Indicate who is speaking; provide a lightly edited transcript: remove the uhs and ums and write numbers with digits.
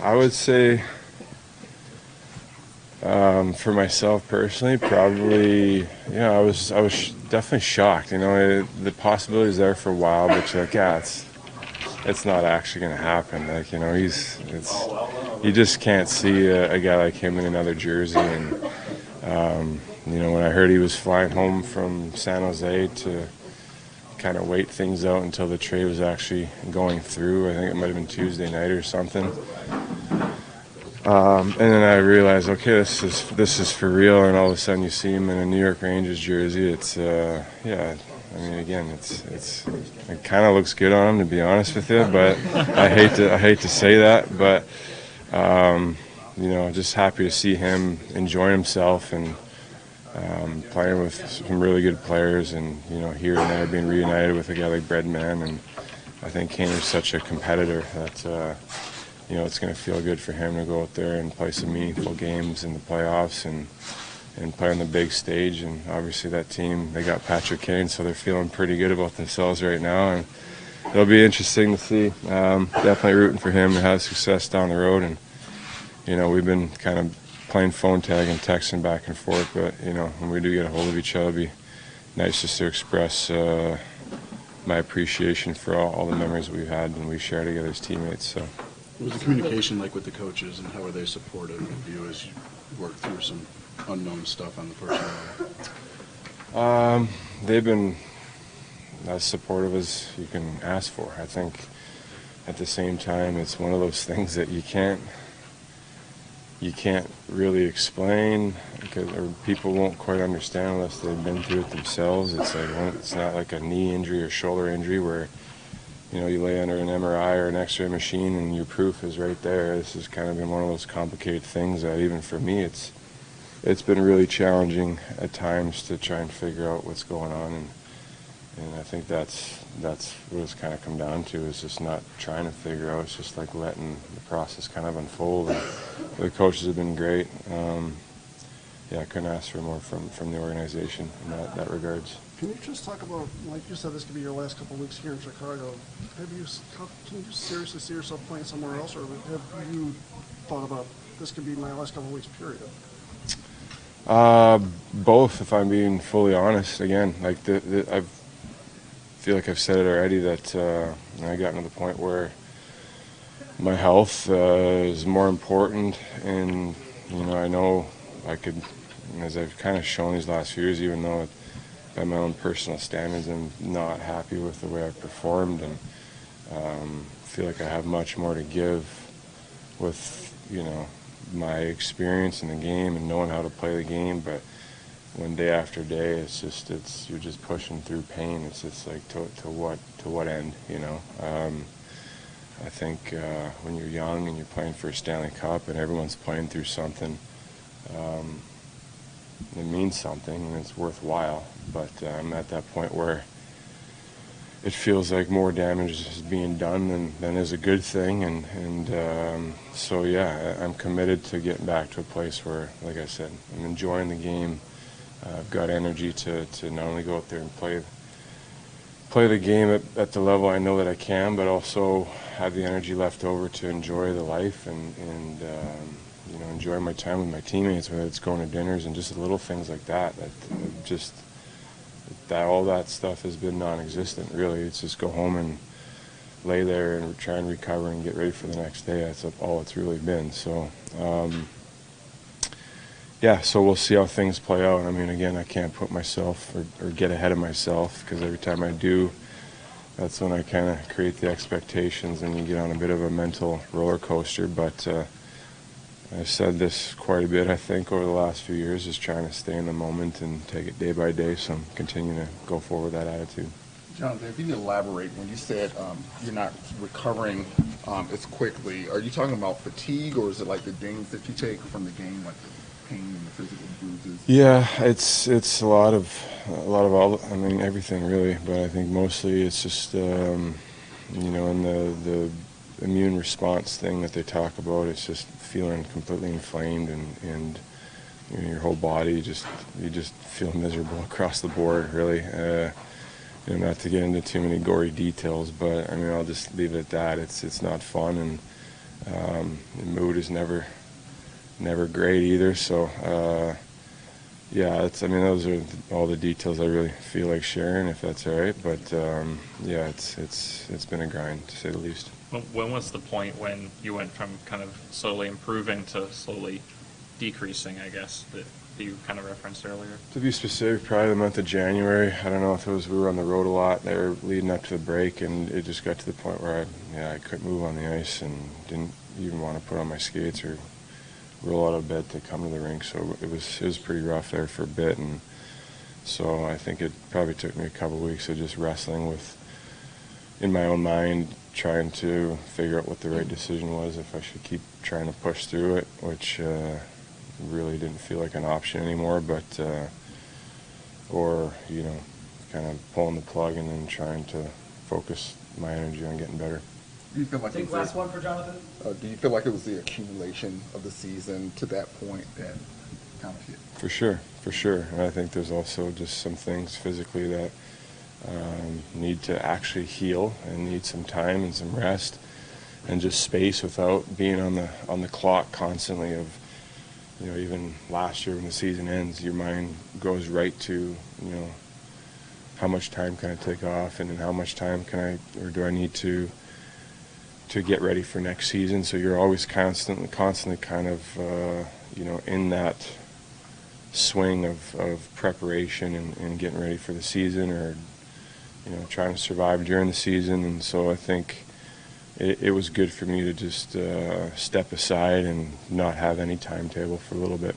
Speaker 1: I would say for myself personally, probably, I was definitely shocked. The possibility is there for a while, but you're like, yeah, it's not actually going to happen. Like, you just can't see a guy like him in another jersey. And when I heard he was flying home from San Jose to kind of wait things out until the trade was actually going through, I think it might have been Tuesday night or something. And then I realized, okay, this is for real. And all of a sudden, you see him in a New York Rangers jersey. It's yeah. I mean, again, it kind of looks good on him, to be honest with you. But I hate to say that, but just happy to see him enjoying himself and playing with some really good players, and here and there being reunited with a guy like Breadman. And I think Kane is such a competitor that. It's going to feel good for him to go out there and play some meaningful games in the playoffs and play on the big stage. And obviously that team, they got Patrick Kane, so they're feeling pretty good about themselves right now. And it'll be interesting to see. Definitely rooting for him to have success down the road. And, we've been kind of playing phone tag and texting back and forth. But, when we do get a hold of each other, it'll be nice just to express my appreciation for all the memories we've had and we share together as teammates. So.
Speaker 2: What was the communication like with the coaches, and how are they supportive of you as you work through some unknown stuff on the personal level?
Speaker 1: They've been as supportive as you can ask for. I think at the same time, it's one of those things that you can't really explain, or people won't quite understand unless they've been through it themselves. It's not like a knee injury or shoulder injury where you lay under an MRI or an X-ray machine and your proof is right there. This has kind of been one of those complicated things that even for me, it's been really challenging at times to try and figure out what's going on. And I think that's what it's kind of come down to, is just not trying to figure out. It's just like letting the process kind of unfold. And the coaches have been great. I couldn't ask for more from the organization in that regards.
Speaker 3: Can you just talk about, like you said, this could be your last couple of weeks here in Chicago. Can you seriously see yourself playing somewhere else, or have you thought about this could be my last couple of weeks, period?
Speaker 1: Both, if I'm being fully honest. Again, like I feel like I've said it already that I gotten to the point where my health is more important, and I know I could, as I've kind of shown these last few years, even though by my own personal standards, I'm not happy with the way I've performed, and feel like I have much more to give with, my experience in the game and knowing how to play the game. But when day after day, you're just pushing through pain. It's just like to what end, I think when you're young and you're playing for a Stanley Cup and everyone's playing through something, it means something and it's worthwhile. But I'm at that point where it feels like more damage is being done than is a good thing. And so, yeah, I'm committed to getting back to a place where, like I said, I'm enjoying the game. I've got energy to not only go out there and play the game at the level I know that I can, but also have the energy left over to enjoy the life and enjoy my time with my teammates, whether it's going to dinners and just little things like that. All that stuff has been non-existent, really. It's just go home and lay there and try and recover and get ready for the next day. That's all it's really been. So, so we'll see how things play out. I mean, again, I can't put myself or get ahead of myself, because every time I do, that's when I kind of create the expectations and you get on a bit of a mental roller coaster. But I've said this quite a bit, I think, over the last few years, is trying to stay in the moment and take it day by day. So I'm continuing to go forward with that attitude.
Speaker 4: Jonathan, if you can elaborate, when you said you're not recovering as quickly, are you talking about fatigue, or is it like the dings that you take from the game, like the pain and the physical bruises?
Speaker 1: Yeah, it's a lot of all. I mean, everything really, but I think mostly it's just in the immune response thing that they talk about. It's just feeling completely inflamed and your whole body you just feel miserable across the board, really. Not to get into too many gory details, but I mean, I'll just leave it at that. It's not fun, and was never great either. So yeah, I mean, those are all the details I really feel like sharing, if that's all right. But yeah, it's been a grind, to say the least.
Speaker 5: When was the point when you went from kind of slowly improving to slowly decreasing, I guess, that you kind of referenced earlier?
Speaker 1: To be specific, probably the month of January. I don't know if it was we were on the road a lot there leading up to the break, and it just got to the point where I couldn't move on the ice and didn't even want to put on my skates or roll out of bed to come to the rink. So it was pretty rough there for a bit, and so I think it probably took me a couple of weeks of just wrestling with, in my own mind, trying to figure out what the right decision was, if I should keep trying to push through it, which really didn't feel like an option anymore, but or kind of pulling the plug and then trying to focus my energy on getting better.
Speaker 4: Do you feel like
Speaker 6: Take last one for Jonathan.
Speaker 4: do you feel like it was the accumulation of the season to that point that kind of hit?
Speaker 1: For sure. And I think there's also just some things physically that need to actually heal and need some time and some rest and just space without being on the clock constantly of, even last year when the season ends, your mind goes right to, how much time can I take off and then how much time do I need to get ready for next season. So you're always constantly kind of, in that swing of preparation and getting ready for the season or, trying to survive during the season. And so I think it was good for me to just step aside and not have any timetable for a little bit.